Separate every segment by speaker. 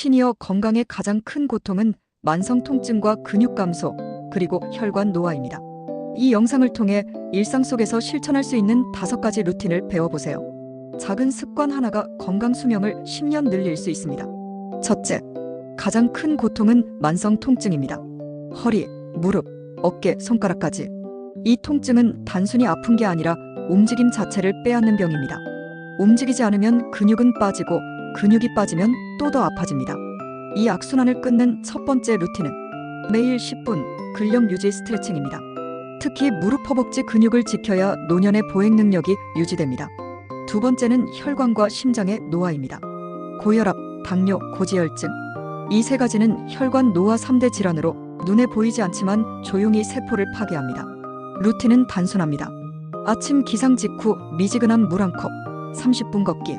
Speaker 1: 시니어 건강의 가장 큰 고통은 만성 통증과 근육 감소, 그리고 혈관 노화입니다. 이 영상을 통해 일상 속에서 실천할 수 있는 5가지 루틴을 배워보세요. 작은 습관 하나가 건강 수명을 10년 늘릴 수 있습니다. 첫째, 가장 큰 고통은 만성 통증입니다. 허리, 무릎, 어깨, 손가락까지. 이 통증은 단순히 아픈 게 아니라 움직임 자체를 빼앗는 병입니다. 움직이지 않으면 근육은 빠지고 근육이 빠지면 또 더 아파집니다. 이 악순환을 끊는 첫 번째 루틴은 매일 10분 근력 유지 스트레칭입니다. 특히 무릎 허벅지 근육을 지켜야 노년의 보행 능력이 유지됩니다. 두 번째는 혈관과 심장의 노화입니다. 고혈압, 당뇨, 고지혈증. 이 세 가지는 혈관 노화 3대 질환으로 눈에 보이지 않지만 조용히 세포를 파괴합니다. 루틴은 단순합니다. 아침 기상 직후 미지근한 물 한 컵, 30분 걷기.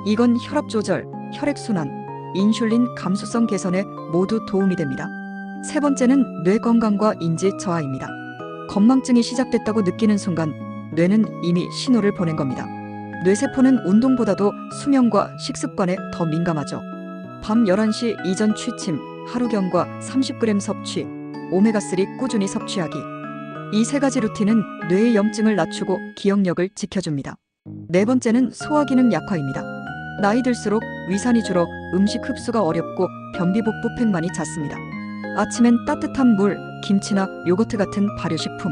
Speaker 1: 이건 혈압 조절, 혈액순환, 인슐린 감수성 개선에 모두 도움이 됩니다. 세 번째는 뇌 건강과 인지 저하입니다. 건망증이 시작됐다고 느끼는 순간 뇌는 이미 신호를 보낸 겁니다. 뇌세포는 운동보다도 수면과 식습관에 더 민감하죠. 밤 11시 이전 취침, 하루 경과 30g 섭취, 오메가3 꾸준히 섭취하기. 이 세 가지 루틴은 뇌의 염증을 낮추고 기억력을 지켜줍니다. 네 번째는 소화기능 약화입니다. 나이 들수록 위산이 줄어 음식 흡수가 어렵고 변비복부 팽만이 잦습니다. 아침엔 따뜻한 물, 김치나 요거트 같은 발효식품.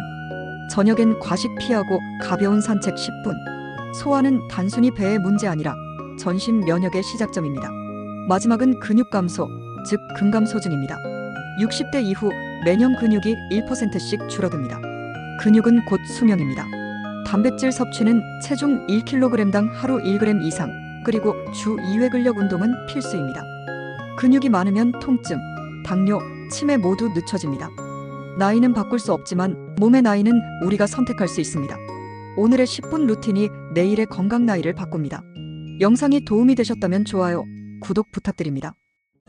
Speaker 1: 저녁엔 과식 피하고 가벼운 산책 10분. 소화는 단순히 배의 문제 아니라 전신 면역의 시작점입니다. 마지막은 근육 감소, 즉 근감소증입니다. 60대 이후 매년 근육이 1%씩 줄어듭니다. 근육은 곧 수명입니다. 단백질 섭취는 체중 1kg당 하루 1g 이상, 그리고 주 2회 근력 운동은 필수입니다. 근육이 많으면 통증, 당뇨, 치매 모두 늦춰집니다. 나이는 바꿀 수 없지만 몸의 나이는 우리가 선택할 수 있습니다. 오늘의 10분 루틴이 내일의 건강 나이를 바꿉니다. 영상이 도움이 되셨다면 좋아요, 구독 부탁드립니다.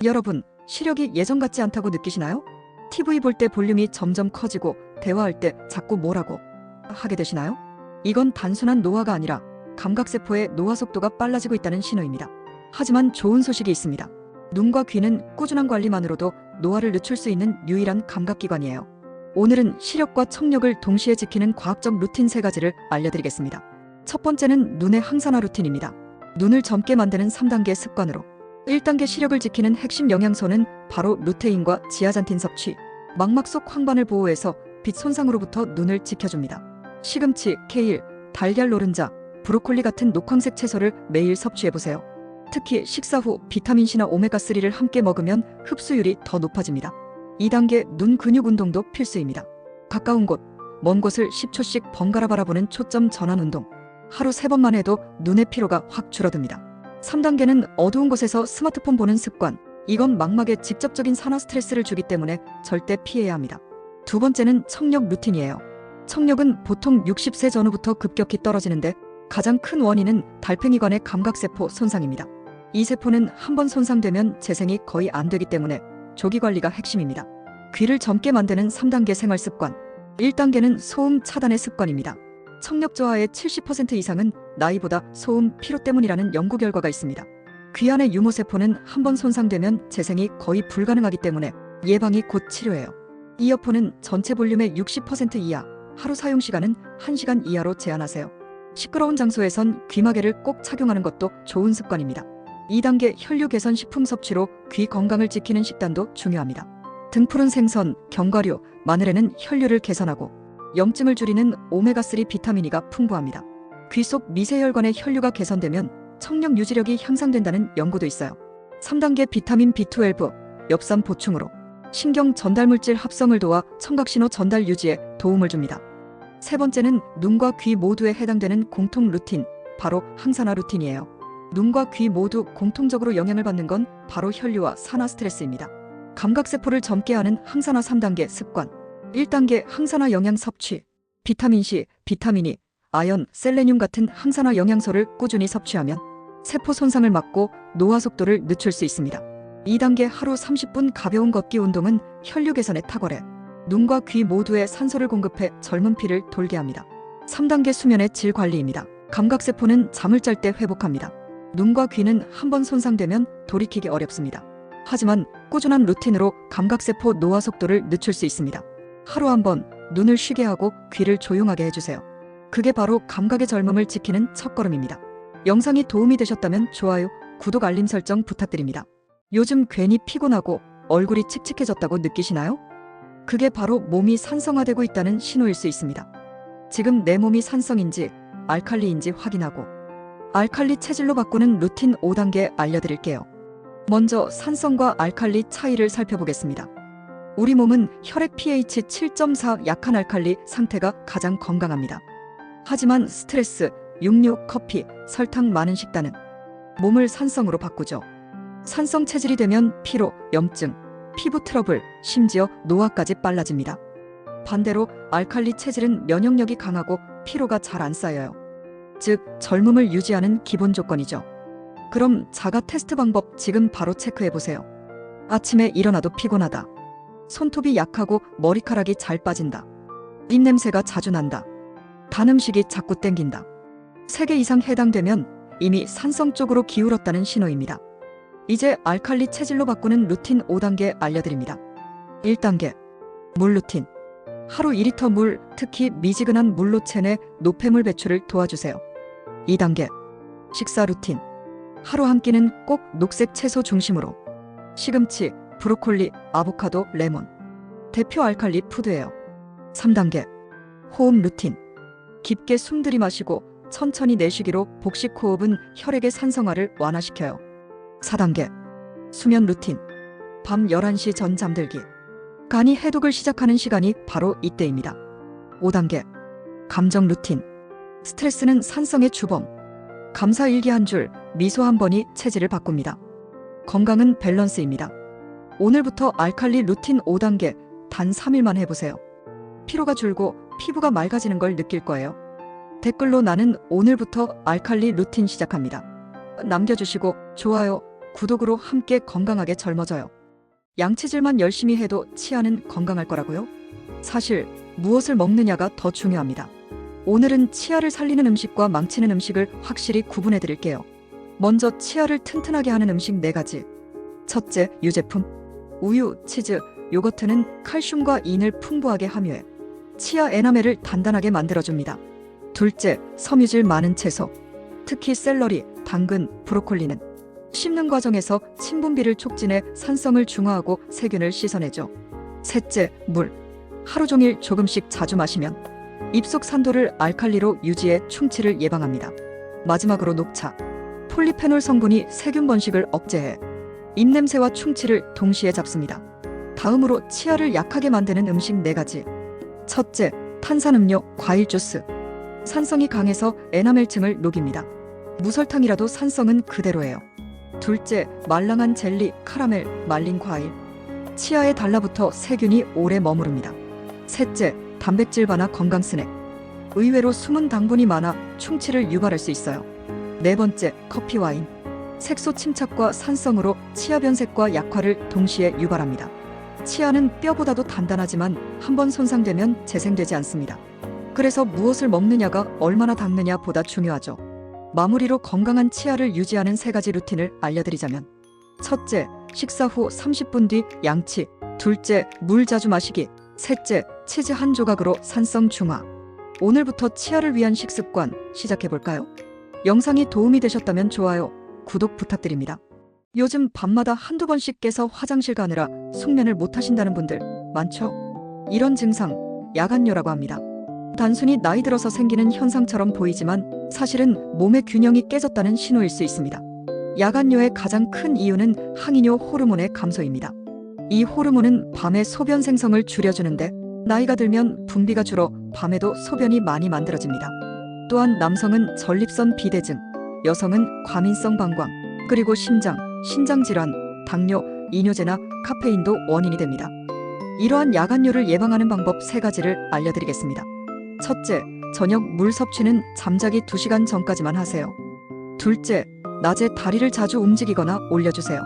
Speaker 1: 여러분, 시력이 예전 같지 않다고 느끼시나요? TV 볼 때 볼륨이 점점 커지고 대화할 때 자꾸 뭐라고 하게 되시나요? 이건 단순한 노화가 아니라 감각세포의 노화 속도가 빨라지고 있다는 신호입니다. 하지만 좋은 소식이 있습니다. 눈과 귀는 꾸준한 관리만으로도 노화를 늦출 수 있는 유일한 감각기관이에요. 오늘은 시력과 청력을 동시에 지키는 과학적 루틴 3가지를 알려드리겠습니다. 첫 번째는 눈의 항산화 루틴입니다. 눈을 젊게 만드는 3단계 습관으로 1단계 시력을 지키는 핵심 영양소는 바로 루테인과 지아잔틴 섭취. 망막 속 황반을 보호해서 빛 손상으로부터 눈을 지켜줍니다. 시금치, 케일, 달걀 노른자, 브로콜리 같은 녹황색 채소를 매일 섭취해보세요. 특히 식사 후 비타민C나 오메가3를 함께 먹으면 흡수율이 더 높아집니다. 2단계 눈 근육 운동도 필수입니다. 가까운 곳, 먼 곳을 10초씩 번갈아 바라보는 초점 전환 운동. 하루 3번만 해도 눈의 피로가 확 줄어듭니다. 3단계는 어두운 곳에서 스마트폰 보는 습관. 이건 망막에 직접적인 산화 스트레스를 주기 때문에 절대 피해야 합니다. 두 번째는 청력 루틴이에요. 청력은 보통 60세 전후부터 급격히 떨어지는데 가장 큰 원인은 달팽이관의 감각세포 손상입니다. 이 세포는 한번 손상되면 재생이 거의 안 되기 때문에 조기 관리가 핵심입니다. 귀를 젊게 만드는 3단계 생활습관. 1단계는 소음 차단의 습관입니다. 청력 저하의 70% 이상은 나이보다 소음, 피로 때문이라는 연구 결과가 있습니다. 귀 안의 유모세포는 한번 손상되면 재생이 거의 불가능하기 때문에 예방이 곧 치료예요. 이어폰은 전체 볼륨의 60% 이하, 하루 사용시간은 1시간 이하로 제한하세요. 시끄러운 장소에선 귀마개를 꼭 착용하는 것도 좋은 습관입니다. 2단계 혈류 개선 식품 섭취로 귀 건강을 지키는 식단도 중요합니다. 등푸른 생선, 견과류, 마늘에는 혈류를 개선하고 염증을 줄이는 오메가3 비타민E가 풍부합니다. 귀 속 미세혈관의 혈류가 개선되면 청력 유지력이 향상된다는 연구도 있어요. 3단계 비타민 B12, 엽산 보충으로 신경 전달물질 합성을 도와 청각신호 전달 유지에 도움을 줍니다. 세 번째는 눈과 귀 모두에 해당되는 공통 루틴, 바로 항산화 루틴이에요. 눈과 귀 모두 공통적으로 영향을 받는 건 바로 혈류와 산화 스트레스입니다. 감각세포를 젊게 하는 항산화 3단계 습관. 1단계 항산화 영양 섭취. 비타민C, 비타민E, 아연, 셀레늄 같은 항산화 영양소를 꾸준히 섭취하면 세포 손상을 막고 노화 속도를 늦출 수 있습니다. 2단계 하루 30분 가벼운 걷기 운동은 혈류 개선에 탁월해 눈과 귀 모두에 산소를 공급해 젊은 피를 돌게 합니다. 3단계 수면의 질 관리입니다. 감각세포는 잠을 잘 때 회복합니다. 눈과 귀는 한번 손상되면 돌이키기 어렵습니다. 하지만 꾸준한 루틴으로 감각세포 노화 속도를 늦출 수 있습니다. 하루 한 번 눈을 쉬게 하고 귀를 조용하게 해주세요. 그게 바로 감각의 젊음을 지키는 첫걸음입니다. 영상이 도움이 되셨다면 좋아요, 구독, 알림 설정 부탁드립니다. 요즘 괜히 피곤하고 얼굴이 칙칙해졌다고 느끼시나요? 그게 바로 몸이 산성화되고 있다는 신호일 수 있습니다. 지금 내 몸이 산성인지 알칼리인지 확인하고 알칼리 체질로 바꾸는 루틴 5단계 알려드릴게요. 먼저 산성과 알칼리 차이를 살펴보겠습니다. 우리 몸은 혈액 pH 7.4 약한 알칼리 상태가 가장 건강합니다. 하지만 스트레스, 육류, 커피, 설탕 많은 식단은 몸을 산성으로 바꾸죠. 산성 체질이 되면 피로, 염증, 피부 트러블, 심지어 노화까지 빨라집니다. 반대로 알칼리 체질은 면역력이 강하고 피로가 잘 안 쌓여요. 즉, 젊음을 유지하는 기본 조건이죠. 그럼 자가 테스트 방법 지금 바로 체크해보세요. 아침에 일어나도 피곤하다. 손톱이 약하고 머리카락이 잘 빠진다. 입냄새가 자주 난다. 단 음식이 자꾸 땡긴다. 3개 이상 해당되면 이미 산성 쪽으로 기울었다는 신호입니다. 이제 알칼리 체질로 바꾸는 루틴 5단계 알려드립니다. 1단계, 물 루틴. 하루 2리터 물, 특히 미지근한 물로 체내 노폐물 배출을 도와주세요. 2단계, 식사 루틴. 하루 한 끼는 꼭 녹색 채소 중심으로. 시금치, 브로콜리, 아보카도, 레몬. 대표 알칼리 푸드예요. 3단계, 호흡 루틴. 깊게 숨 들이마시고 천천히 내쉬기로 복식 호흡은 혈액의 산성화를 완화시켜요. 4단계, 수면 루틴. 밤 11시 전 잠들기. 간이 해독을 시작하는 시간이 바로 이때입니다. 5단계, 감정 루틴. 스트레스는 산성의 주범. 감사 일기 한 줄, 미소 한 번이 체질을 바꿉니다. 건강은 밸런스입니다. 오늘부터 알칼리 루틴 5단계 단 3일만 해보세요. 피로가 줄고 피부가 맑아지는 걸 느낄 거예요. 댓글로 나는 오늘부터 알칼리 루틴 시작합니다. 남겨주시고 좋아요, 구독으로 함께 건강하게 젊어져요. 양치질만 열심히 해도 치아는 건강할 거라고요? 사실 무엇을 먹느냐가 더 중요합니다. 오늘은 치아를 살리는 음식과 망치는 음식을 확실히 구분해 드릴게요. 먼저 치아를 튼튼하게 하는 음식 4가지. 첫째, 유제품. 우유, 치즈, 요거트는 칼슘과 인을 풍부하게 함유해 치아 에나멜을 단단하게 만들어줍니다. 둘째, 섬유질 많은 채소. 특히 샐러리, 당근, 브로콜리는 씹는 과정에서 침분비를 촉진해 산성을 중화하고 세균을 씻어내죠. 셋째, 물. 하루 종일 조금씩 자주 마시면 입속 산도를 알칼리로 유지해 충치를 예방합니다. 마지막으로 녹차. 폴리페놀 성분이 세균 번식을 억제해 입냄새와 충치를 동시에 잡습니다. 다음으로 치아를 약하게 만드는 음식 4가지. 첫째, 탄산음료, 과일 주스. 산성이 강해서 에나멜층을 녹입니다. 무설탕이라도 산성은 그대로예요. 둘째, 말랑한 젤리, 카라멜, 말린 과일. 치아에 달라붙어 세균이 오래 머무릅니다. 셋째, 단백질 바나 건강 스낵. 의외로 숨은 당분이 많아 충치를 유발할 수 있어요. 네 번째, 커피, 와인. 색소 침착과 산성으로 치아 변색과 약화를 동시에 유발합니다. 치아는 뼈보다도 단단하지만 한번 손상되면 재생되지 않습니다. 그래서 무엇을 먹느냐가 얼마나 닦느냐 보다 중요하죠. 마무리로 건강한 치아를 유지하는 3가지 루틴을 알려드리자면, 첫째, 식사 후 30분 뒤 양치. 둘째, 물 자주 마시기. 셋째, 치즈 한 조각으로 산성 중화. 오늘부터 치아를 위한 식습관 시작해볼까요? 영상이 도움이 되셨다면 좋아요, 구독 부탁드립니다. 요즘 밤마다 한두 번씩 깨서 화장실 가느라 숙면을 못 하신다는 분들 많죠? 이런 증상, 야간뇨라고 합니다. 단순히 나이 들어서 생기는 현상처럼 보이지만 사실은 몸의 균형이 깨졌다는 신호일 수 있습니다. 야간뇨의 가장 큰 이유는 항이뇨 호르몬의 감소입니다. 이 호르몬은 밤에 소변 생성을 줄여주는데 나이가 들면 분비가 줄어 밤에도 소변이 많이 만들어집니다. 또한 남성은 전립선 비대증, 여성은 과민성 방광, 그리고 심장, 신장질환, 당뇨, 이뇨제나 카페인도 원인이 됩니다. 이러한 야간뇨를 예방하는 방법 3가지를 알려드리겠습니다. 첫째, 저녁 물 섭취는 잠자기 2시간 전까지만 하세요. 둘째, 낮에 다리를 자주 움직이거나 올려주세요.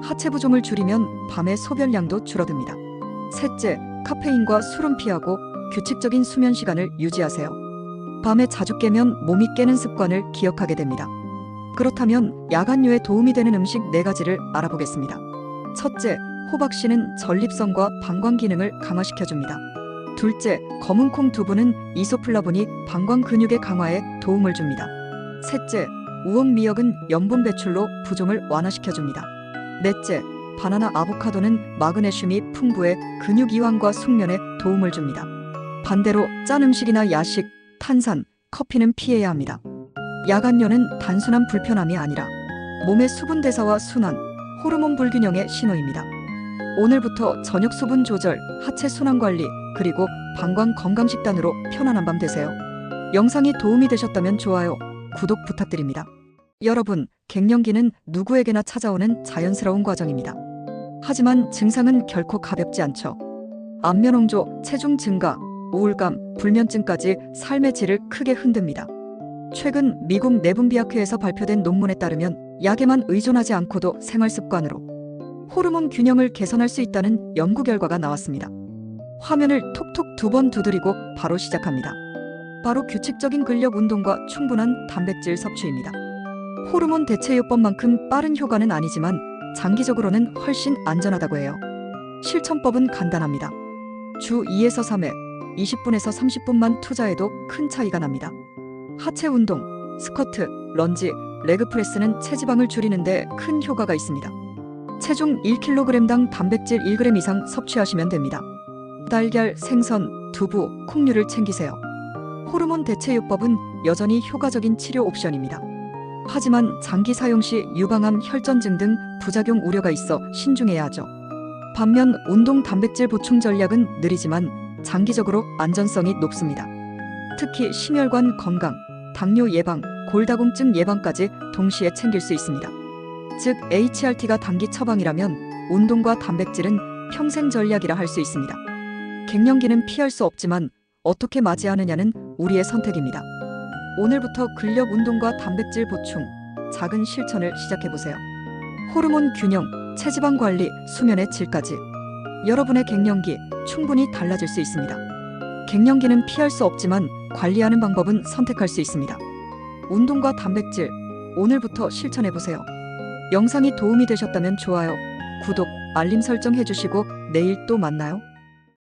Speaker 1: 하체 부종을 줄이면 밤의 소변량도 줄어듭니다. 셋째, 카페인과 술은 피하고 규칙적인 수면 시간을 유지하세요. 밤에 자주 깨면 몸이 깨는 습관을 기억하게 됩니다. 그렇다면 야간뇨에 도움이 되는 음식 4가지를 알아보겠습니다. 첫째, 호박씨는 전립선과 방광 기능을 강화시켜줍니다. 둘째, 검은콩 두부는 이소플라본이 방광 근육의 강화에 도움을 줍니다. 셋째, 우엉미역은 염분 배출로 부종을 완화시켜줍니다. 넷째, 바나나 아보카도는 마그네슘이 풍부해 근육 이완과 숙면에 도움을 줍니다. 반대로 짠 음식이나 야식, 탄산, 커피는 피해야 합니다. 야간료는 단순한 불편함이 아니라 몸의 수분 대사와 순환, 호르몬 불균형의 신호입니다. 오늘부터 저녁 수분 조절, 하체 순환 관리, 그리고 방광 건강 식단으로 편안한 밤 되세요. 영상이 도움이 되셨다면 좋아요, 구독 부탁드립니다. 여러분, 갱년기는 누구에게나 찾아오는 자연스러운 과정입니다. 하지만 증상은 결코 가볍지 않죠. 안면홍조, 체중 증가, 우울감, 불면증까지 삶의 질을 크게 흔듭니다. 최근 미국 내분비학회에서 발표된 논문에 따르면 약에만 의존하지 않고도 생활 습관으로 호르몬 균형을 개선할 수 있다는 연구 결과가 나왔습니다. 화면을 톡톡 2번 두드리고 바로 시작합니다. 바로 규칙적인 근력 운동과 충분한 단백질 섭취입니다. 호르몬 대체요법만큼 빠른 효과는 아니지만 장기적으로는 훨씬 안전하다고 해요. 실천법은 간단합니다. 주 2에서 3회, 20분에서 30분만 투자해도 큰 차이가 납니다. 하체 운동, 스쿼트, 런지, 레그프레스는 체지방을 줄이는데 큰 효과가 있습니다. 체중 1kg당 단백질 1g 이상 섭취하시면 됩니다. 달걀, 생선, 두부, 콩류를 챙기세요. 호르몬 대체요법은 여전히 효과적인 치료 옵션입니다. 하지만 장기 사용 시 유방암, 혈전증 등 부작용 우려가 있어 신중해야 하죠. 반면 운동 단백질 보충 전략은 느리지만 장기적으로 안전성이 높습니다. 특히 심혈관 건강, 당뇨 예방, 골다공증 예방까지 동시에 챙길 수 있습니다. 즉 HRT가 단기 처방이라면 운동과 단백질은 평생 전략이라 할 수 있습니다. 갱년기는 피할 수 없지만 어떻게 맞이하느냐는 우리의 선택입니다. 오늘부터 근력 운동과 단백질 보충, 작은 실천을 시작해보세요. 호르몬 균형, 체지방 관리, 수면의 질까지 여러분의 갱년기 충분히 달라질 수 있습니다. 갱년기는 피할 수 없지만 관리하는 방법은 선택할 수 있습니다. 운동과 단백질, 오늘부터 실천해보세요. 영상이 도움이 되셨다면 좋아요, 구독, 알림 설정 해주시고 내일 또 만나요.